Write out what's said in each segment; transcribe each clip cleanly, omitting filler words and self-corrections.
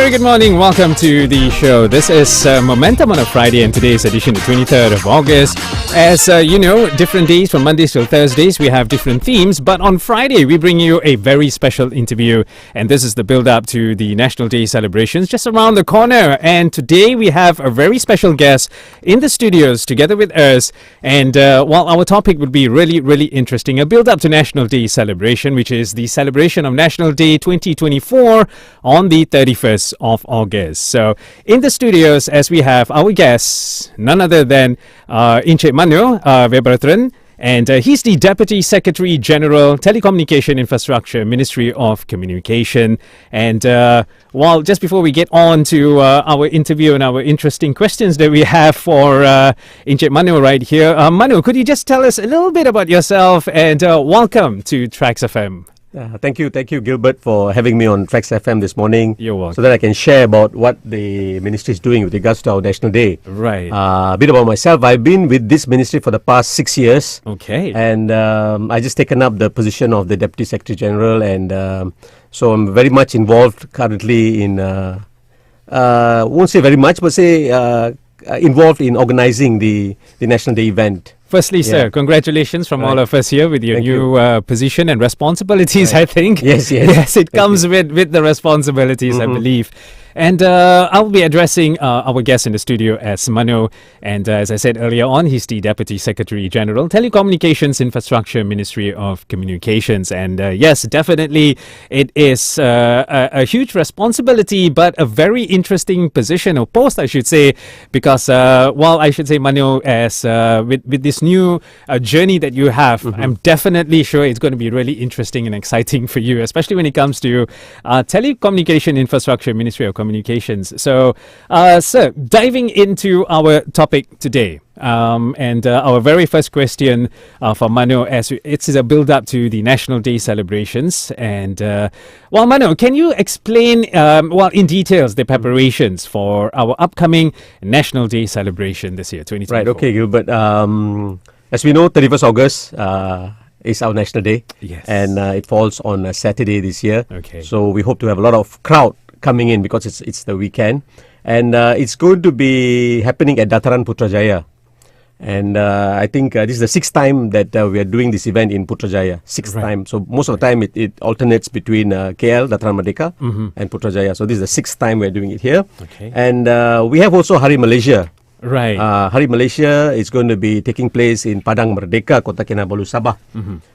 Very good morning. Welcome to the show. This is Momentum on a Friday, and today's edition, the 23rd of August. As you know, different days from Mondays till Thursdays, we have different themes. But on Friday, we bring you a very special interview. And this is the build-up to the National Day celebrations just around the corner. And today, we have a very special guest in the studios together with us. And while our topic would be really, really interesting, a build-up to National Day celebration, which is the celebration of National Day 2024 on the 31st of August. So in the studios, as we have our guests, none other than Mano, Verabathran, and he's the Deputy Secretary General, Telecommunication Infrastructure, Ministry of Communication. And just before we get on to our interview and our interesting questions that we have for Mano right here, Mano, could you just tell us a little bit about yourself and welcome to TRAXXfm. Thank you, Gilbert, for having me on TRAXXfm this morning. You're welcome. So that I can share about what the ministry is doing with regards to our National Day. Right. A bit about myself. I've been with this ministry for the past 6 years. Okay. And I just taken up the position of the Deputy Secretary General, and so I'm very much involved currently in, won't say very much, but say involved in organizing the National Day event. Firstly, sir, congratulations from all of us here with your new position and responsibilities, I think. Yes. Yes, it comes with the responsibilities, I believe. And I'll be addressing our guest in the studio as Mano. And as I said earlier on, he's the Deputy Secretary General, Telecommunications Infrastructure, Ministry of Communications. And yes, definitely it is a huge responsibility, but a very interesting position or post, I should say, because I should say, Mano, as with this new journey that you have, I'm definitely sure it's going to be really interesting and exciting for you, especially when it comes to Telecommunication Infrastructure, Ministry of Communications. So, sir, diving into our topic today, and our very first question for Mano, as it's a build-up to the National Day celebrations. And, Mano, can you explain, in details, the preparations for our upcoming National Day celebration this year, 2024? Right, okay, Gilbert. As we know, 31st August is our National Day. Yes. And it falls on a Saturday this year. Okay. So we hope to have a lot of crowd coming in because it's the weekend, and it's going to be happening at Dataran Putrajaya, and I think this is the sixth time that we are doing this event in Putrajaya. Sixth time. So most of the time it alternates between KL, Dataran Merdeka, and Putrajaya. So this is the sixth time we are doing it here. Okay. And we have also Hari Malaysia. Right. Hari Malaysia is going to be taking place in Padang Merdeka, Kota Kinabalu, Sabah,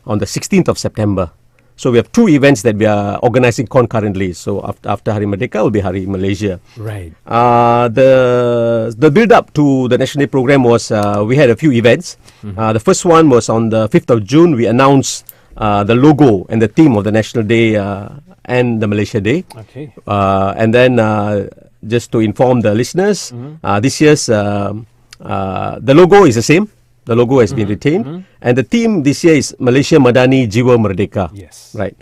on the 16th of September. So we have two events that we are organizing concurrently. So after Hari Merdeka will be Hari Malaysia. Right. The build-up to the National Day program was we had a few events. The first one was on the 5th of June. We announced the logo and the theme of the National Day and the Malaysia Day. Okay. And then just to inform the listeners, this year's the logo is the same. The logo has been retained. And the theme this year is Malaysia Madani Jiwa Merdeka. Yes. Right.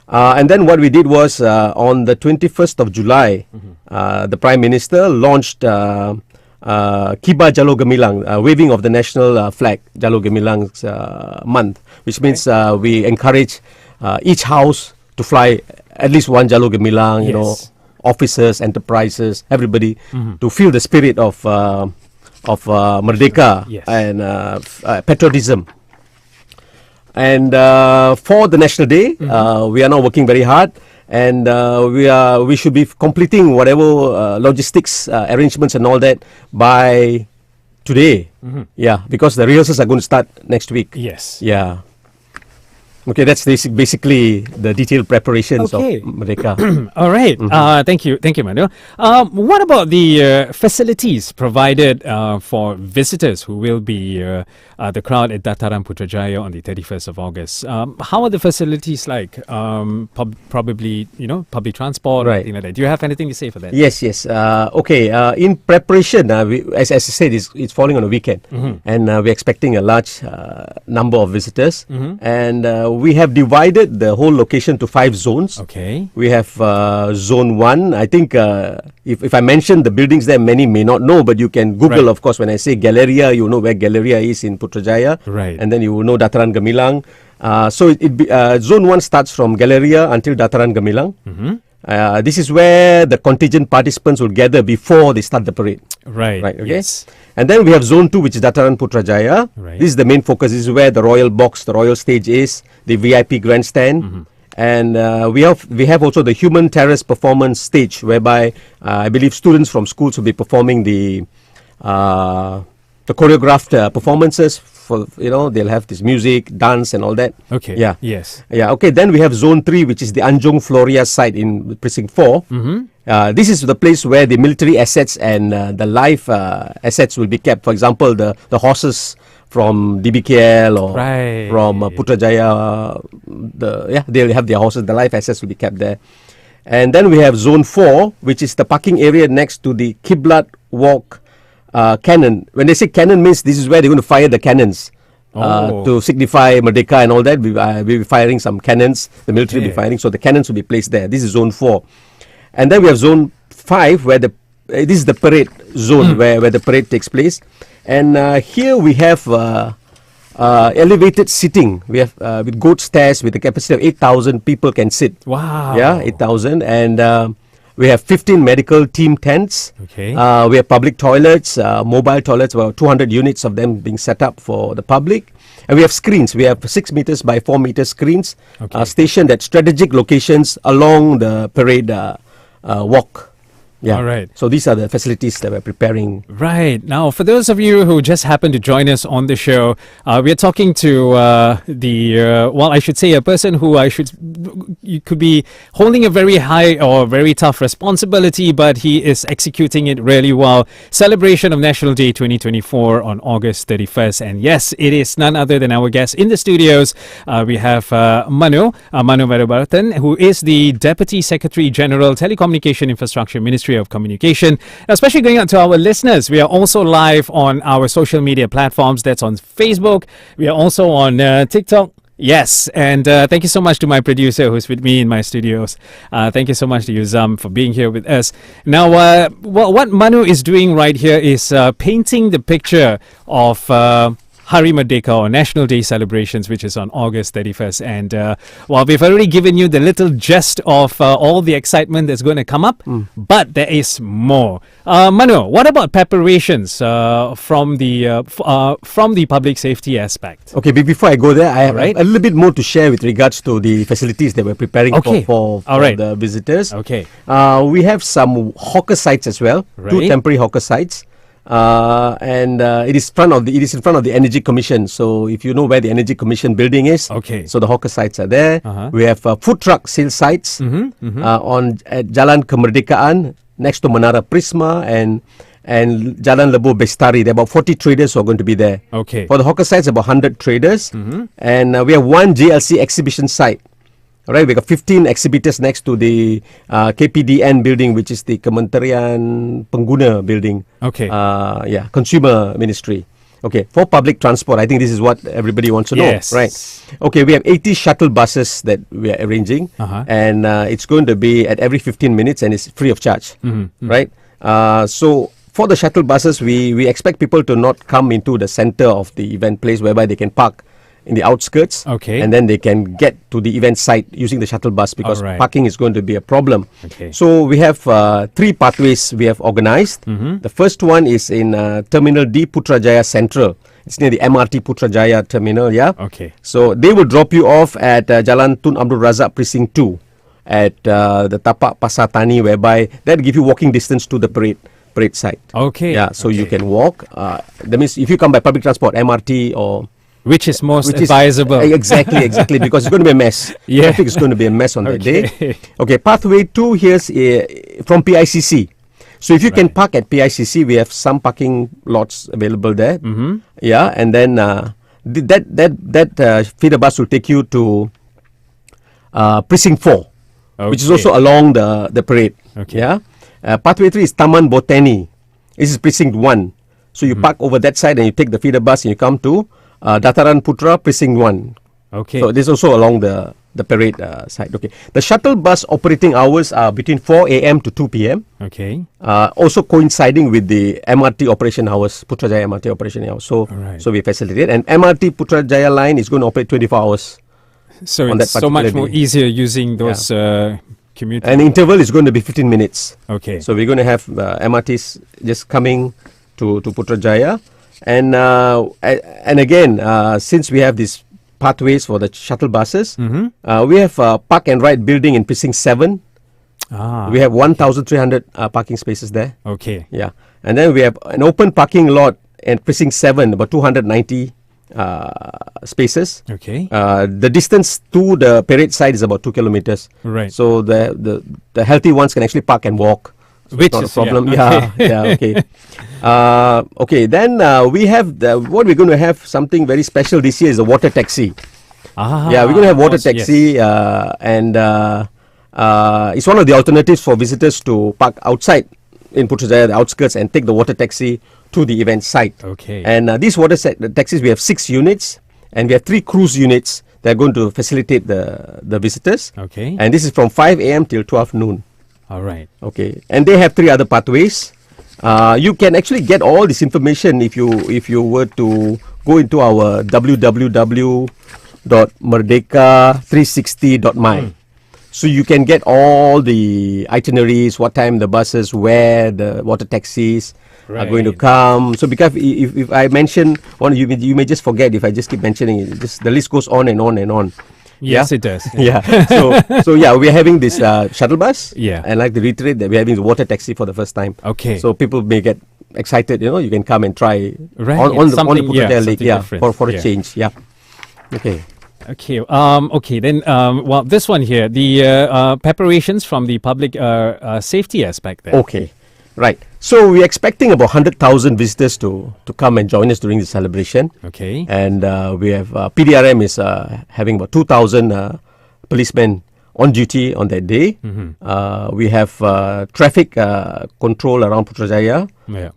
And then what we did was on the 21st of July, the Prime Minister launched Kiba Jalo Gemilang, waving of the national flag, Jalo Gemilang's month, which means we encourage each house to fly at least one Jalo Gemilang, you know, officers, enterprises, everybody, to feel the spirit of Merdeka and patriotism. And for the National Day, we are now working very hard, and we should be completing whatever logistics arrangements and all that by today. Yeah, because the rehearsals are going to start next week. Yes. Yeah. Okay, that's basically the detailed preparations of Merdeka. All right. Thank you, Manu. What about the facilities provided for visitors who will be the crowd at Dataran Putrajaya on the 31st of August? How are the facilities like? Probably, public transport, or anything like that. Do you have anything to say for that? Yes. Okay. In preparation, as I said, it's falling on a weekend, and we're expecting a large number of visitors, and we have divided the whole location to 5 zones. Okay. We have zone 1. I think if I mention the buildings there, many may not know, but you can Google, of course, when I say Galleria, you know where Galleria is in Putrajaya. Right. And then you will know Dataran Gemilang. So zone 1 starts from Galleria until Dataran Gemilang. This is where the contingent participants will gather before they start the parade. Right. Okay. Yes. And then we have Zone 2, which is Dataran Putrajaya. Right. This is the main focus. This is where the royal box, the royal stage is, the VIP grandstand. And we have also the human terrace performance stage, whereby I believe students from schools will be performing the choreographed performances. For they'll have this music, dance, and all that. Okay. Yeah. Yes. Yeah. Okay. Then we have Zone 3, which is the Anjong Floria site in Precinct 4. This is the place where the military assets and the life assets will be kept. For example, the horses from DBKL or from Putrajaya, they'll have their horses. The life assets will be kept there. And then we have Zone 4, which is the parking area next to the Qiblat Walk cannon. When they say cannon, means this is where they're going to fire the cannons to signify Merdeka and all that. We'll be firing some cannons. The military will be firing, so the cannons will be placed there. This is Zone 4. And then we have Zone 5, where this is the parade zone where the parade takes place. And here we have elevated seating. We have with goat stairs with a capacity of 8,000 people can sit. Wow. Yeah, 8,000. And we have 15 medical team tents. Okay. We have public toilets, mobile toilets, about 200 units of them being set up for the public. And we have screens. We have 6 meters by 4 meter screens stationed at strategic locations along the parade walk. Yeah. All right. So these are the facilities that we're preparing. Right. Now, for those of you who just happened to join us on the show, we're talking to I should say a person who you could be holding a very high or very tough responsibility, but he is executing it really well. Celebration of National Day 2024 on August 31st. And yes, it is none other than our guest in the studios. We have Mano Verabathran, who is the Deputy Secretary General, Telecommunication Infrastructure Ministry of Communication. Especially going out to our listeners, we are also live on our social media platforms. That's on Facebook. We are also on TikTok. Yes, and thank you so much to my producer who's with me in my studios. Thank you so much to you, Zam, for being here with us. Now, what Manu is doing right here is painting the picture of Hari Merdeka or National Day celebrations, which is on August 31st. And we've already given you the little gist of all the excitement that's going to come up, but there is more. Manu, what about preparations from the public safety aspect? Okay, before I go there, I have a little bit more to share with regards to the facilities that we're preparing for the visitors. Okay. We have some hawker sites as well, 2 temporary hawker sites. And it is in front of the Energy Commission. So if you know where the Energy Commission building is, so the hawker sites are there. We have food truck sales sites at Jalan Kemerdekaan next to Menara Prisma and Jalan Lebuh Bestari. There are about 40 traders who are going to be there. Okay. For the hawker sites, about 100 traders, and we have 1 JLC exhibition site. All right, we got 15 exhibitors next to the KPDN building, which is the Kementerian Pengguna building. Okay. Consumer Ministry. Okay, for public transport, I think this is what everybody wants to know. Yes. Right. Okay, we have 80 shuttle buses that we are arranging, and it's going to be at every 15 minutes, and it's free of charge. Right. So for the shuttle buses, we expect people to not come into the center of the event place, whereby they can park in the outskirts, and then they can get to the event site using the shuttle bus, because parking is going to be a problem. So we have 3 pathways we have organized. The first one is in Terminal D, Putrajaya Central. It's near the MRT Putrajaya Terminal, So they will drop you off at Jalan Tun Abdul Razak Precinct 2 at the Tapak Pasar Tani, whereby that give you walking distance to the parade site. So you can walk. That means if you come by public transport, MRT or which is most advisable. Exactly, because it's going to be a mess. Traffic is going to be a mess on that day. Okay, pathway 2 here's from PICC. So if you can park at PICC, we have some parking lots available there. And then that feeder bus will take you to Precinct 4, which is also along the parade. Pathway 3 is Taman Botani. This is Precinct 1. So you park over that side and you take the feeder bus and you come to Dataran Putra Precinct 1. So this is also along the parade side. The shuttle bus operating hours are between 4 a.m. to 2 p.m. Also coinciding with the MRT operation hours, Putrajaya MRT operation hours. So we facilitate. And MRT Putrajaya line is going to operate 24 hours. So it's so much more easier using those Commuting. And the interval is going to be 15 minutes. Okay. So we're going to have MRTs just coming to Putrajaya. And again, since we have these pathways for the shuttle buses, we have a park and ride building in Precinct 7. We have 1,300 parking spaces there. Okay. Yeah. And then we have an open parking lot in Precinct 7, about 290 spaces. Okay. The distance to the parade side is about 2 kilometers. Right. So the healthy ones can actually park and walk. So Which it's not is a problem. yeah. Okay. Okay. Then we have what we're going to have something very special this year is a water taxi. Yeah, we're going to have water taxi, and it's one of the alternatives for visitors to park outside in Putrajaya, the outskirts, and take the water taxi to the event site. Okay. And these water taxis, we have 6 units, and we have 3 cruise units that are going to facilitate the visitors. Okay. And this is from 5 a.m. till 12 noon. All right. Okay. And they have 3 other pathways. You can actually get all this information if you were to go into our www.merdeka360.my. So you can get all the itineraries, what time the buses, where the water taxis are going to come. So because if I mention one, you may just forget if I just keep mentioning it. The list goes on and on and on. Yes, it does. Yeah. So yeah, we're having this shuttle bus. Yeah. And I'd like to reiterate that we're having the water taxi for the first time. Okay. So people may get excited. You can come and try Right. on the Something- Putrajaya Lake. something Yeah. different. For a Yeah. change. Yeah. Okay. Okay. Okay. Then, well, this one here, the preparations from the public safety aspect there. Okay, right. So we're expecting about 100,000 visitors to come and join us during the celebration. Okay. And we have PDRM is having about 2,000 policemen on duty on that day. We have traffic control around Putrajaya. Yeah.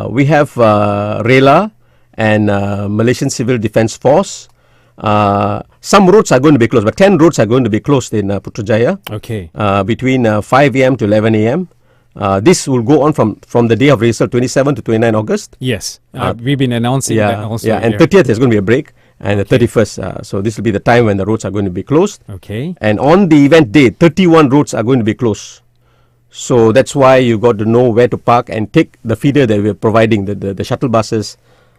We have RELA and Malaysian Civil Defence Force. Some roads are going to be closed, but 10 roads are going to be closed in Putrajaya Okay. between 5 a.m. to 11 a.m. This will go on from the day of rehearsal, 27 to 29 August. Yes. We've been announcing that also. and 30th there's going to be a break, and the 31st. So this will be the time when the roads are going to be closed. Okay. And on the event day, 31 roads are going to be closed. So that's why you got to know where to park and take the feeder that we're providing, the shuttle buses,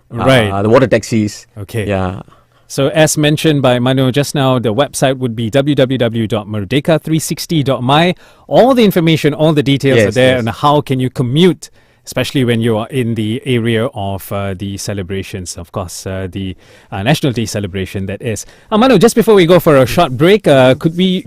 Right. the water taxis. Okay. Yeah. So as mentioned by Mano just now, the website would be www.merdeka360.my. All the information, all the details are Yes, there, yes. and how can you commute, especially when you are in the area of the celebrations, of course, the National Day celebration that is. Mano, just before we go for a short break, could we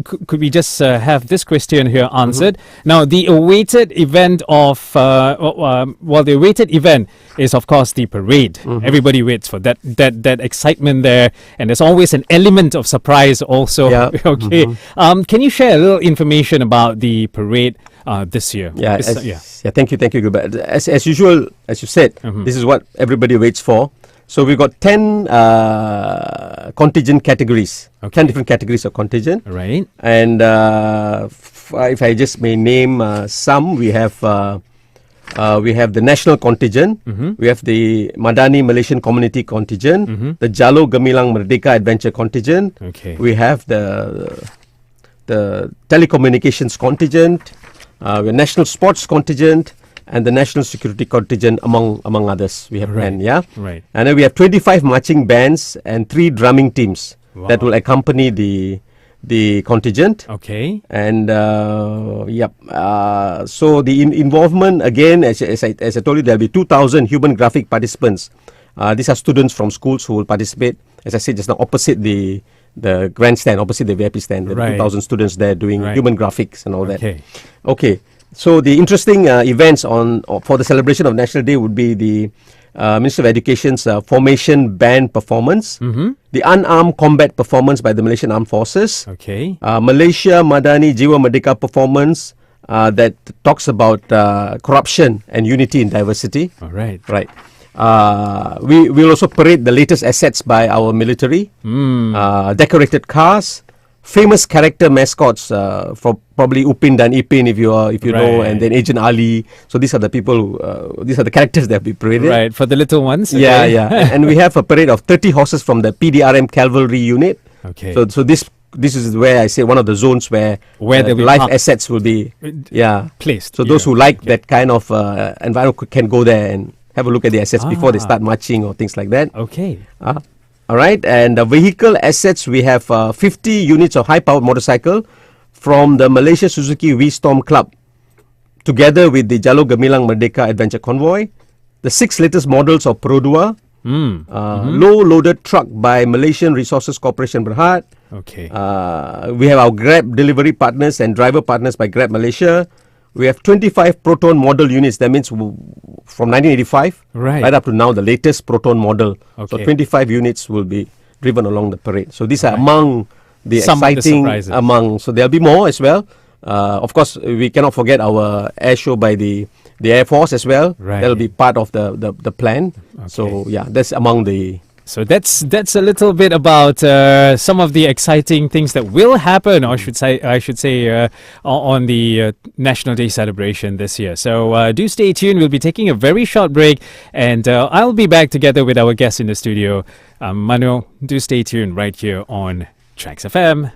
just have this question here answered? Now, the awaited event the awaited event is, of course, the parade. Everybody waits for that excitement there, and there's always an element of surprise also. Yeah. Okay. Can you share a little information about the parade this year? Yeah, This- thank you, Gilbert. As usual, as you said, this is what everybody waits for. So we've got 10 contingent categories, 10 different categories of contingent. Right. And if I just may name some, we have the national contingent, we have the Madani Malaysian Community contingent, the Jalo Gemilang Merdeka Adventure contingent. Okay. We have the telecommunications contingent, the national sports contingent, and the national security contingent, among others. We have 10, yeah? Right. And then we have 25 marching bands and 3 drumming teams that will accompany the contingent. Okay. And so the involvement, again, as I told you, there will be 2,000 human graphic participants. These are students from schools who will participate, as I said just now, opposite the grandstand, opposite the VIP stand. There are 2,000 students there doing human graphics and all that. Okay. So the interesting events for the celebration of National Day would be the Minister of Education's formation band performance, the unarmed combat performance by the Malaysian Armed Forces, Okay. Malaysia Madani Jiwa Merdeka performance that talks about corruption and unity in diversity. All right. Right. We will also parade the latest assets by our military, decorated cars, famous character mascots for probably Upin dan Ipin if you know, and then Agent Ali. So these are the people, these are the characters that we paraded. Right, for the little ones. Yeah. And we have a parade of 30 horses from the PDRM Cavalry Unit. Okay. So this this is where I say one of the zones where they'll be life parked. assets will be Placed. So those who like that kind of environment can go there and have a look at the assets before they start marching or things like that. Okay. All right, and the vehicle assets, we have 50 units of high-powered motorcycle from the Malaysia Suzuki V-Storm Club, together with the Jalur Gemilang Merdeka Adventure Convoy, the 6 latest models of Perodua, low-loaded truck by Malaysian Resources Corporation Berhad. Okay. We have our Grab delivery partners and driver partners by Grab Malaysia. We have 25 Proton model units. That means from 1985 right up to now, the latest Proton model. So 25 units will be driven along the parade. So these are among the Some exciting, of the surprises. so there'll be more as well. Of course, we cannot forget our air show by the Air Force as well. Right. That'll be part of the plan. So yeah, that's among the... So that's a little bit about some of the exciting things that will happen, or I should say, on the National Day celebration this year. So do stay tuned. We'll be taking a very short break, and I'll be back together with our guest in the studio, Mano. Do stay tuned right here on TRAXXfm.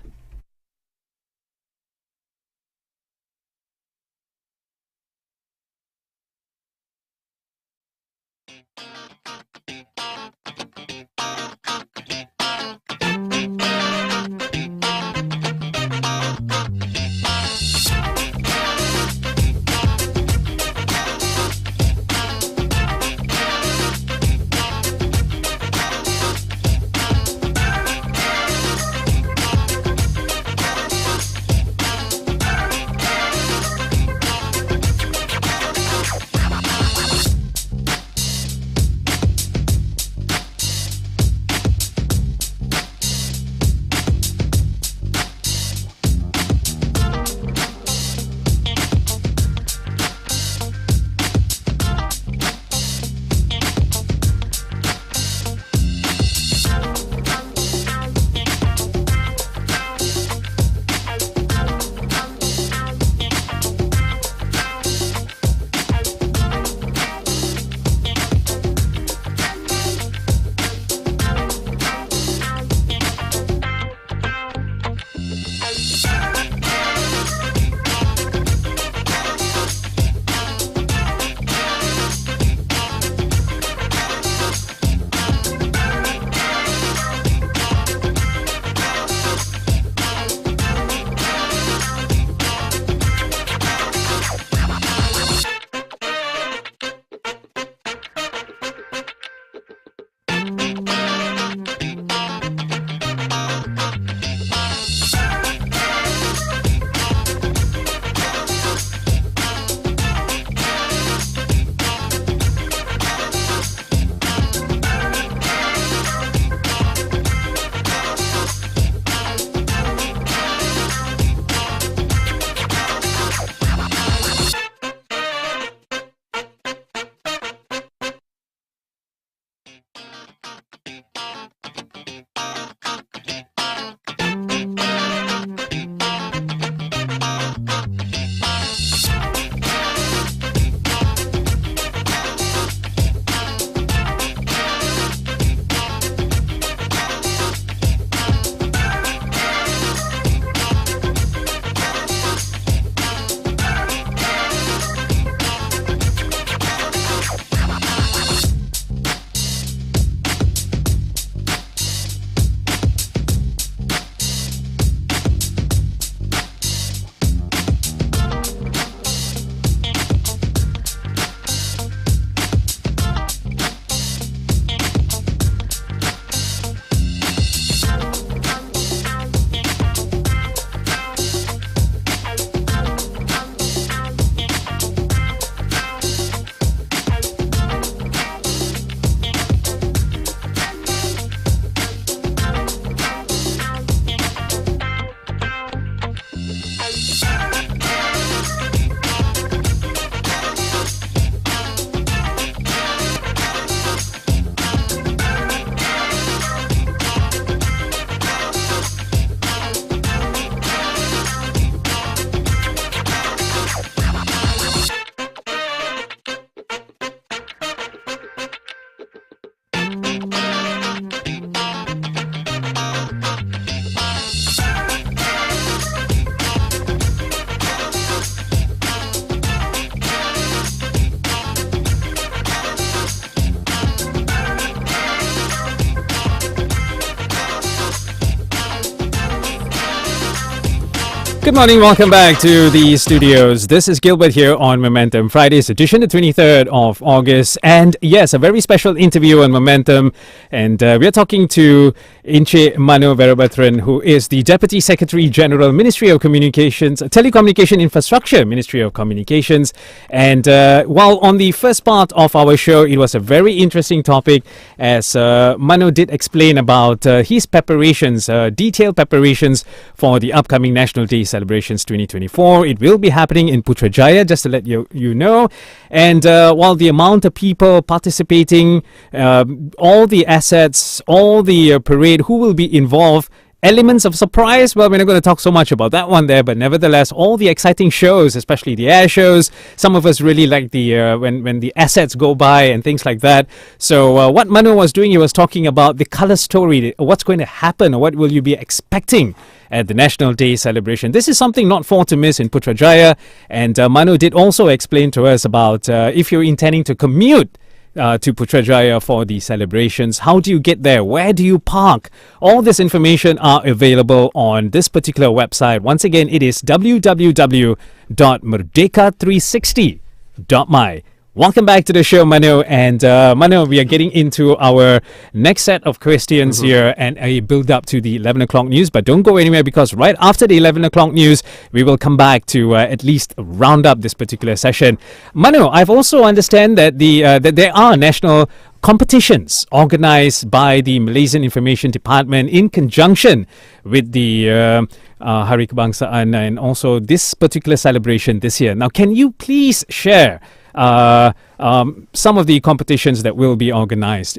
Good morning, welcome back to the studios. This is Gilbert here on Momentum, Friday's edition, the 23rd of August. And yes, a very special interview on Momentum. And we are talking to Mano Verabathran, who is the Deputy Secretary General, Ministry of Communications, Telecommunication Infrastructure, Ministry of Communications. And while on the first part of our show, it was a very interesting topic, as Mano did explain about his preparations, detailed preparations for the upcoming National Day Celebrations 2024. It will be happening in Putrajaya, just to let you know. And while the amount of people participating, all the assets, all the parade, who will be involved, elements of surprise, well, we're not going to talk so much about that one there, but nevertheless, all the exciting shows, especially the air shows, some of us really like the when the assets go by and things like that. So what Mano was doing, he was talking about the color story, what's going to happen, or what will you be expecting at the National Day celebration. This is something not for to miss in Putrajaya. And Mano did also explain to us about if you're intending to commute to Putrajaya for the celebrations, how do you get there? Where do you park? All this information are available on this particular website. Once again, it is www.merdeka360.my. Welcome back to the show, Mano. And Mano, we are getting into our next set of questions here and a build up to the 11 o'clock news. But don't go anywhere, because right after the 11 o'clock news, we will come back to at least round up this particular session. Mano, I've also understand that that there are national competitions organized by the Malaysian Information Department in conjunction with the Hari Kebangsaan and also this particular celebration this year. Now, can you please share some of the competitions that will be organized?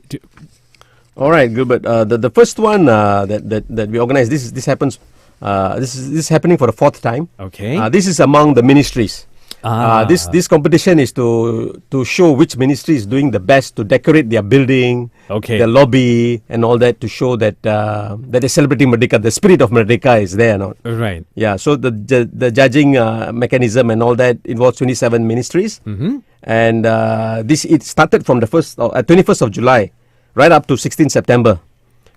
All right, Gilbert. The first one that we organized, this happens. This is happening for the fourth time. Okay. This is among the ministries. This competition is to show which ministry is doing the best to decorate their building, their lobby, and all that, to show that that is celebrating Merdeka. The spirit of Merdeka is there now. Right. Yeah. So the judging mechanism and all that involves 27 ministries, and it started from the 21st of July, right up to 16th September.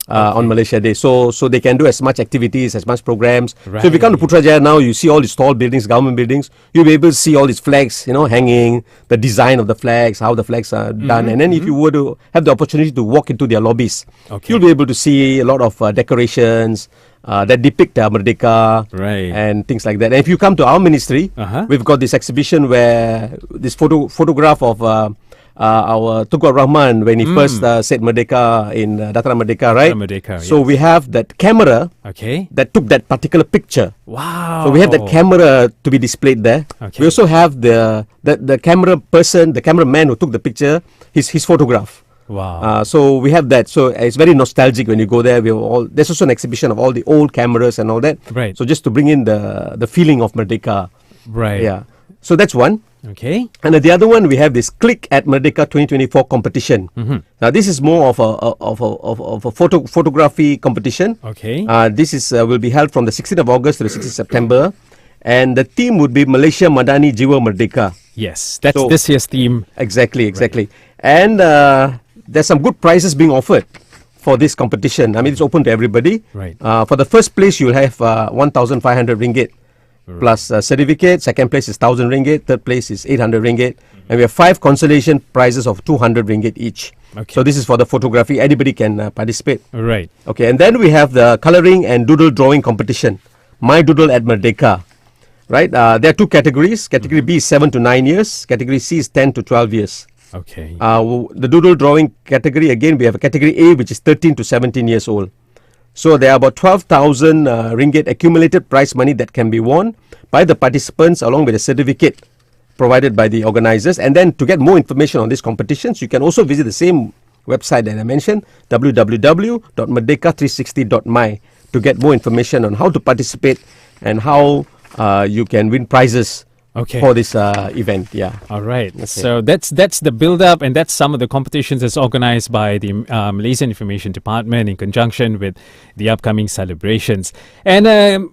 On Malaysia Day, so they can do as much activities, as much programs. Right. So if you come to Putrajaya now, you see all these tall buildings, government buildings. You'll be able to see all these flags, hanging, the design of the flags, how the flags are done. And then if you were to have the opportunity to walk into their lobbies, you'll be able to see a lot of decorations that depict Merdeka, and things like that. And if you come to our ministry, we've got this exhibition where this photograph of our Tunku Rahman when he first said Merdeka in Dataran Merdeka, right? Merdeka, so we have that camera that took that particular picture. Wow. So we have that camera to be displayed there. We also have the camera person, the cameraman who took the picture, his photograph. Wow. So we have that. So it's very nostalgic when you go there. There's also an exhibition of all the old cameras and all that. Right. So just to bring in the feeling of Merdeka. Right. Yeah. So that's one. Okay. And the other one, we have this Click at Merdeka 2024 competition. Now this is more of a photography competition. Okay. This is will be held from the 16th of August to the 16th of September, and the theme would be Malaysia Madani Jiwa Merdeka. Yes, that's this year's theme. Exactly. And there's some good prizes being offered for this competition. I mean, it's open to everybody. Right. For the first place, you'll have 1,500 ringgit. Plus certificate. Second place is 1,000 ringgit. Third place is 800 ringgit. And we have 5 consolation prizes of 200 ringgit each. Okay. So this is for the photography. Anybody can participate. Right. Okay. And then we have the coloring and doodle drawing competition. My Doodle at Merdeka. Right. There are 2 categories. Category B is 7 to 9 years. Category C is 10 to 12 years. Okay. The doodle drawing category, again, we have a category A, which is 13 to 17 years old. So there are about 12,000 ringgit accumulated prize money that can be won by the participants, along with a certificate provided by the organizers. And then to get more information on these competitions, you can also visit the same website that I mentioned, www.merdeka360.my, to get more information on how to participate and how you can win prizes for this event. Yeah. All right. Okay. So that's the build-up, and that's some of the competitions that's organized by the Malaysian Information Department in conjunction with the upcoming celebrations. And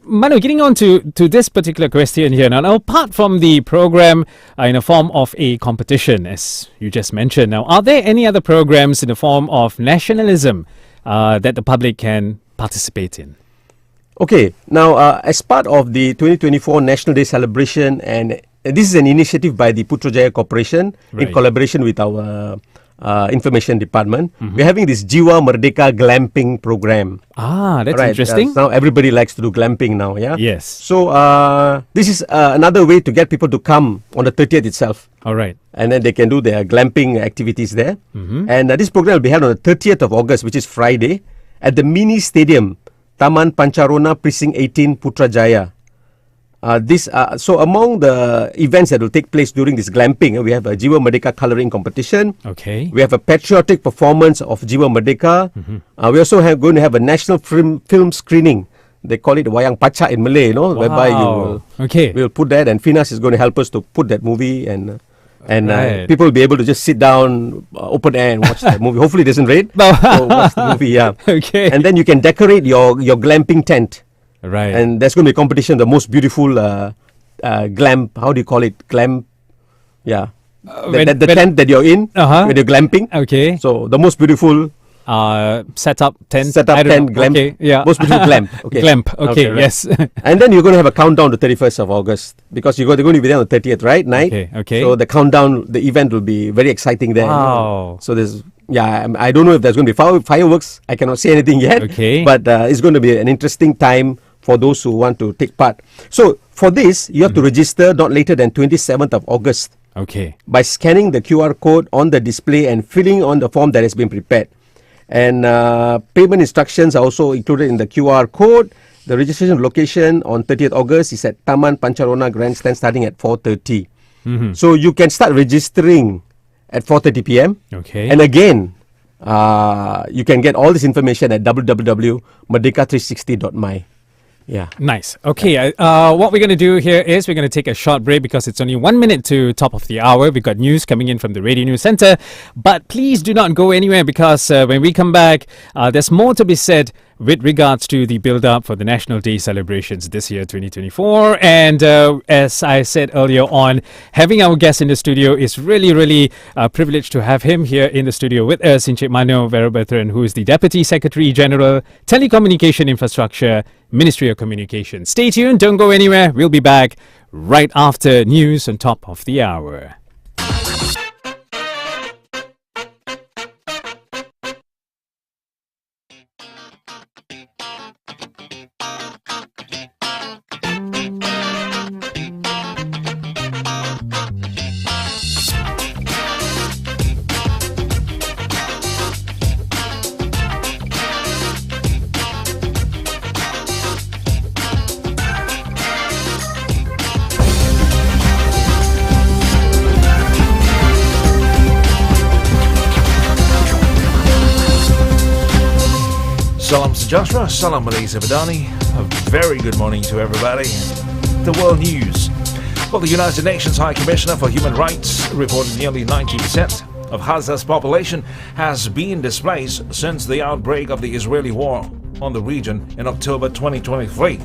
Mano, getting on to this particular question here now, apart from the program in the form of a competition, as you just mentioned, now, are there any other programs in the form of nationalism that the public can participate in? Okay, now as part of the 2024 National Day celebration, and this is an initiative by the Putrajaya Corporation in Right. collaboration with our information department, we're having this Jiwa Merdeka glamping program. Ah, that's Right. interesting. So now everybody likes to do glamping now, yeah? Yes. So this is another way to get people to come on the 30th itself. All right. And then they can do their glamping activities there. And this program will be held on the 30th of August, which is Friday, at the mini stadium, Taman Pancarona, Precinct 18, Putrajaya. So among the events that will take place during this glamping, we have a Jiwa Merdeka colouring competition. Okay. We have a patriotic performance of Jiwa Merdeka. We also going to have a national film screening. They call it Wayang Pacha in Malay, whereby Wow. we'll put that, and Finas is going to help us to put that movie, and Right. people will be able to just sit down, open air, and watch that movie. Hopefully, it doesn't rain. So watch the movie, yeah. Okay. And then you can decorate your glamping tent. Right. And there's going to be a competition, the most beautiful glam, how do you call it? Glam, yeah. The tent that you're in, when you're glamping. Okay. So the most beautiful Setup tent. setup I don't tent, know. glamp. Okay. Yeah. Most beautiful glamp. Okay. Glamp. Okay. right. Yes. And then you're going to have a countdown to 31st of August, because they're going to be there on the 30th, right? Night. Okay. So the countdown, the event will be very exciting there. Wow. So there's, I don't know if there's going to be fireworks. I cannot say anything yet. Okay. But it's going to be an interesting time for those who want to take part. So for this, you have to register not later than 27th of August Okay. by scanning the QR code on the display and filling on the form that has been prepared. And payment instructions are also included in the QR code. The registration location on 30th August is at Taman Pancarona Grandstand, starting at 4:30. So you can start registering at 4:30 p.m. Okay. And again, you can get all this information at www.merdeka360.my. Yeah. Nice. Okay. What we're going to do here is we're going to take a short break because it's only 1 minute to top of the hour. We've got news coming in from the Radio News Center. But please do not go anywhere, because when we come back, there's more to be said with regards to the build-up for the National Day celebrations this year, 2024. And as I said earlier on, having our guest in the studio is really, really privileged to have him here in the studio with us, Encik Mano Verabathran, who is the Deputy Secretary General, Telecommunication Infrastructure, Ministry of Communication. Stay tuned, don't go anywhere. We'll be back right after news on top of the hour. Salam Sejahtera, Salam Malaysia Badani. A very good morning to everybody. The world news. Well, the United Nations High Commissioner for Human Rights reported nearly 90% of Gaza's population has been displaced since the outbreak of the Israeli war on the region in October 2023.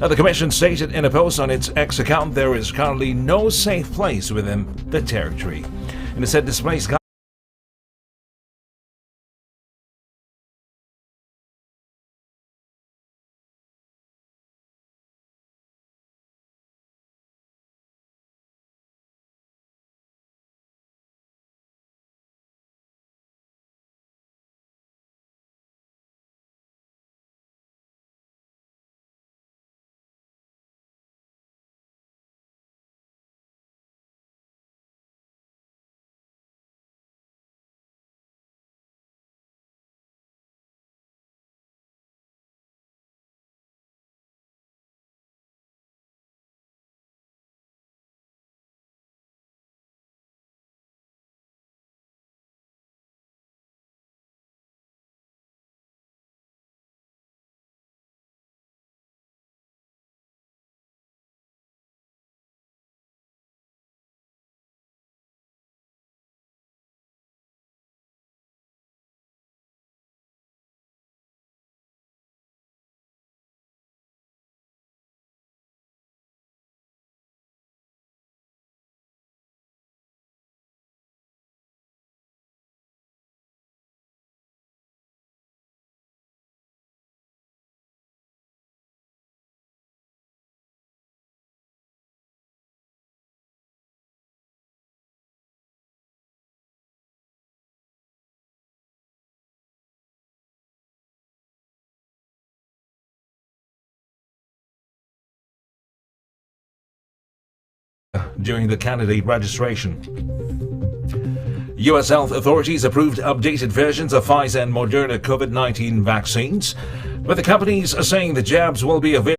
Now, the Commission stated in a post on its X account there is currently no safe place within the territory. And it said displaced during the candidate registration. US health authorities approved updated versions of Pfizer and Moderna COVID-19 vaccines, but the companies are saying the jabs will be available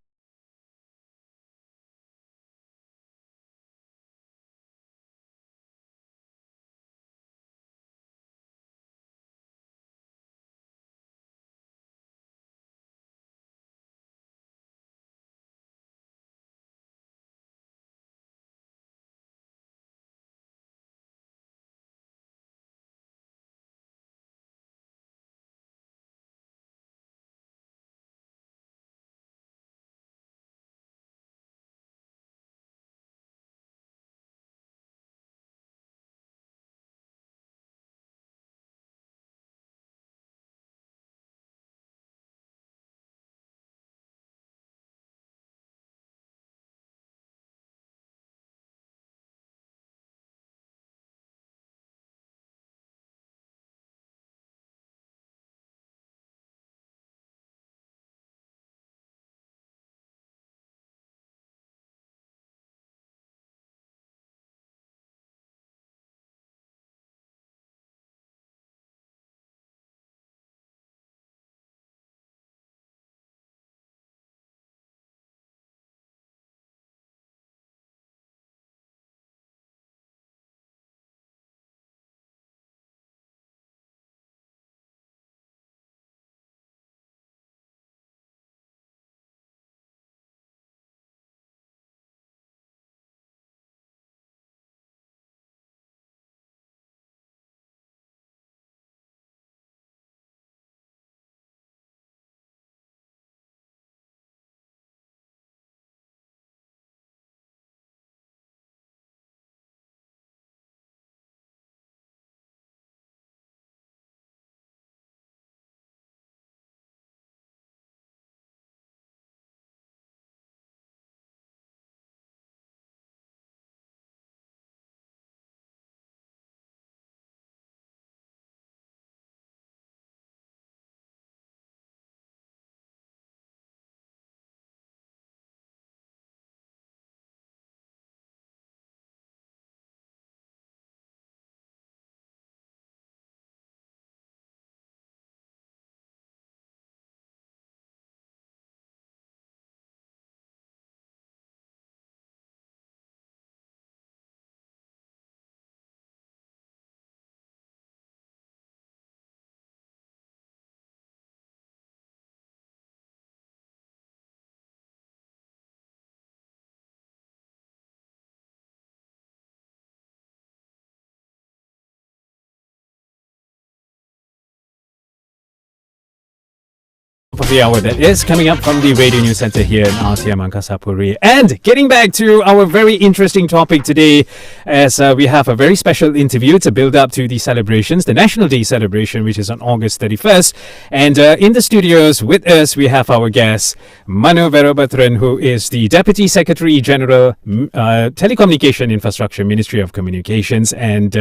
of the hour that is coming up from the Radio News Centre here in RTM Angkasapuri. And getting back to our very interesting topic today, as we have a very special interview to build up to the celebrations, the National Day celebration, which is on August 31st. And in the studios with us, we have our guest, Mano Verabathran, who is the Deputy Secretary General, Telecommunication Infrastructure, Ministry of Communications. And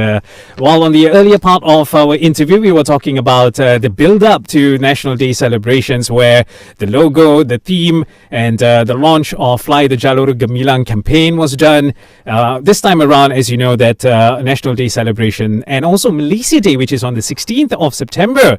while on the earlier part of our interview, we were talking about the build up to National Day celebrations, where the logo, the theme, and the launch of Fly the Jalur Gemilang campaign was done. This time around, as you know, that National Day celebration and also Malaysia Day, which is on the 16th of September,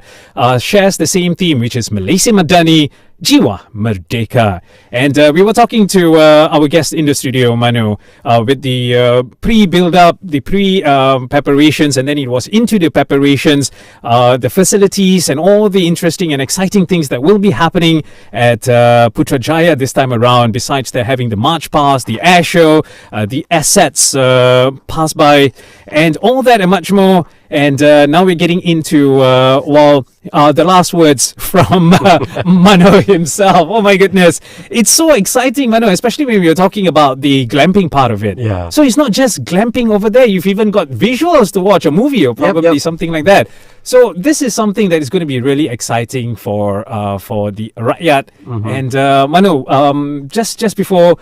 shares the same theme, which is Malaysia Madani, Jiwa Merdeka. And we were talking to our guest in the studio, Mano, with the pre-build-up, the pre-preparations, and then it was into the preparations, the facilities, and all the interesting and exciting things that will be happening at Putrajaya this time around. Besides they're having the March Pass, the air show, the assets pass by, and all that and much more. And now we're getting into, the last words from Mano himself. Oh my goodness. It's so exciting, Mano, especially when we were talking about the glamping part of it. Yeah. So it's not just glamping over there. You've even got visuals to watch, a movie or probably something like that. So this is something that is going to be really exciting for the Rakyat. Mm-hmm. And Mano, just before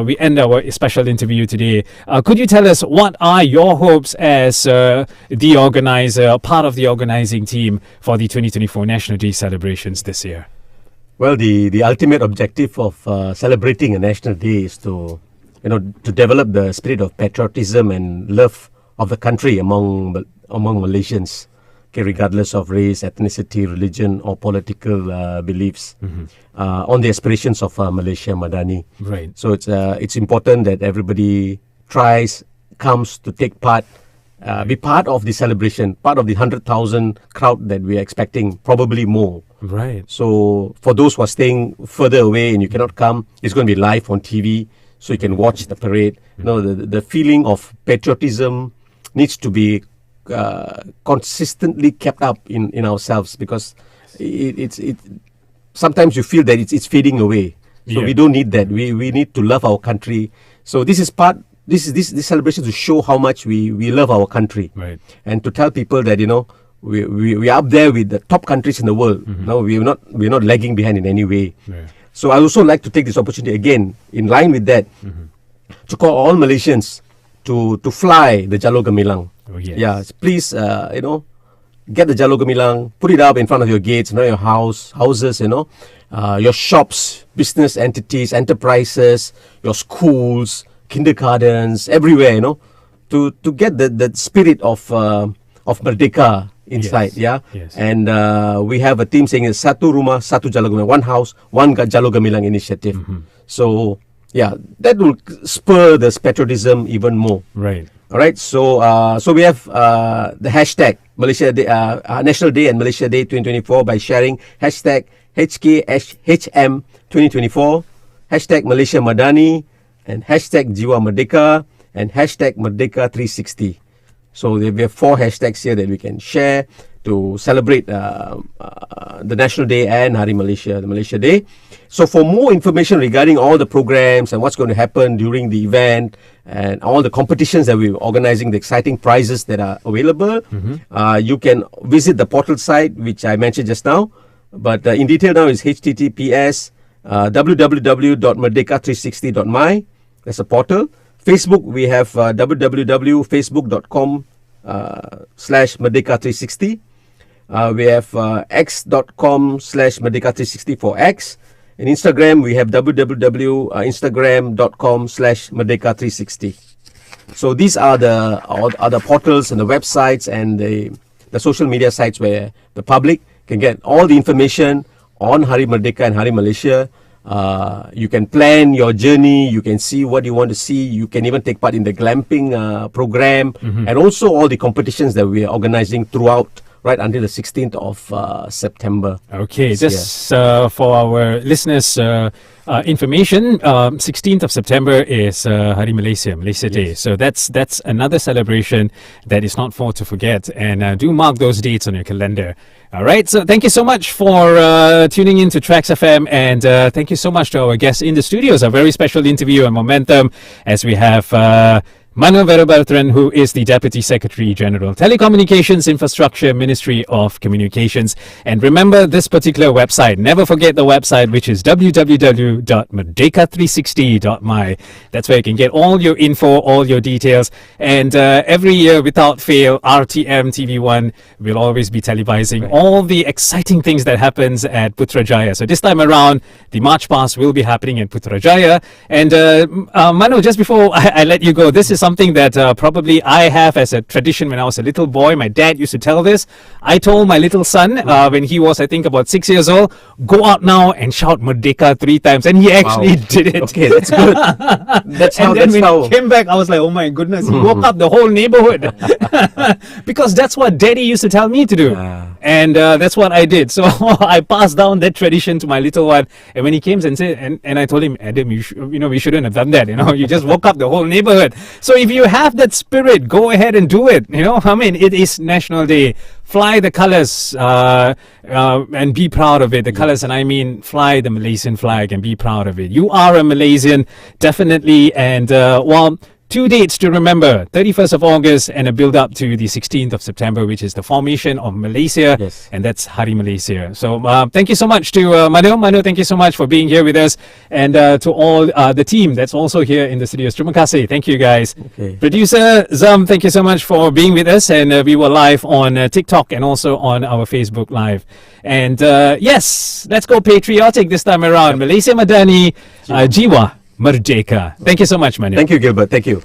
we end our special interview today, could you tell us what are your hopes as the organizer, part of the organizing team for the 2024 National Day celebrations this year? Well, the ultimate objective of celebrating a National Day is to to develop the spirit of patriotism and love of the country among Malaysians, okay, regardless of race, ethnicity, religion, or political beliefs, on the aspirations of Malaysia Madani. Right. So it's important that everybody comes to take part, be part of the celebration, part of the 100,000 crowd that we are expecting, probably more. Right. So for those who are staying further away and you cannot come, it's going to be live on TV, so you can watch the parade. The feeling of patriotism needs to be consistently kept up in ourselves, because it's sometimes you feel that it's fading away. So we don't need that. We need to love our country. So this is this celebration to show how much we love our country, right, and to tell people that we are up there with the top countries in the world. We're not lagging behind in any way. Yeah. So I also like to take this opportunity again, in line with that, to call all Malaysians to fly the Jalur Gemilang. Oh, yes. Yeah, please, get the Jalur Gemilang, put it up in front of your gates, your houses, your shops, business entities, enterprises, your schools, kindergartens, everywhere, to get the spirit of Merdeka inside. Yes. Yeah. Yes. And we have a team saying it's Satu Rumah, Satu Jalur Gemilang, one house, one Jalur Gemilang initiative. So yeah, that will spur the patriotism even more. Right. All right. So we have the hashtag Malaysia Day, National Day and Malaysia Day 2024 by sharing hashtag HKHM 2024, hashtag Malaysia Madani, and hashtag Jiwa Merdeka, and hashtag Merdeka 360. So we have 4 hashtags here that we can share to celebrate the National Day and Hari Malaysia, the Malaysia Day. So for more information regarding all the programs and what's going to happen during the event and all the competitions that we're organizing, the exciting prizes that are available, you can visit the portal site, which I mentioned just now. But in detail now is https www.merdeka360.my. That's a portal. Facebook, we have www.facebook.com/Merdeka360. We have x.com/Merdeka360 for X. In Instagram, we have www.instagram.com/Merdeka360. So these are the portals and the websites and the social media sites where the public can get all the information on Hari Merdeka and Hari Malaysia. You can plan your journey, you can see what you want to see, you can even take part in the glamping program, and also all the competitions that we are organizing throughout, right until the 16th of September. Okay, just for our listeners' information, 16th of September is Hari Malaysia Day. So that's another celebration that is not for to forget, and do mark those dates on your calendar. All right, so thank you so much for tuning in to TRAXXfm, and thank you so much to our guests in the studios. A very special interview and momentum as we have Mano Verabathran, who is the Deputy Secretary General, Telecommunications Infrastructure, Ministry of Communications. And remember this particular website. Never forget the website, which is www.merdeka360.my. That's where you can get all your info, all your details. And every year, without fail, RTM TV1 will always be televising all the exciting things that happens at Putrajaya. So this time around, the March Past will be happening at Putrajaya. And Mano, just before I let you go, this is something that probably I have as a tradition when I was a little boy. My dad used to tell this. I told my little son when he was, I think, about 6 years old, go out now and shout Merdeka 3 times. And he actually did it. Okay, that's good. That's how. And then when he came back, I was like, oh my goodness, he woke up the whole neighborhood. Because that's what Daddy used to tell me to do. And that's what I did. So I passed down that tradition to my little one. And when he came and said, and I told him, Adam, we shouldn't have done that. You just woke up the whole neighborhood. So if you have that spirit, go ahead and do it. I mean, it is National Day. Fly the colors and be proud of it. The colors, and I mean fly the Malaysian flag and be proud of it. You are a Malaysian, definitely. And 2 dates to remember, 31st of August and a build-up to the 16th of September, which is the formation of Malaysia, and that's Hari Malaysia. So thank you so much to Mano. Mano, thank you so much for being here with us, and to all the team that's also here in the studios. Terima kasih. Thank you, guys. Okay. Producer Zam, thank you so much for being with us, and we were live on TikTok and also on our Facebook Live. And yes, let's go patriotic this time around. Malaysia Madani, Jiwa Merdeka. Thank you so much, Manu. Thank you, Gilbert. Thank you.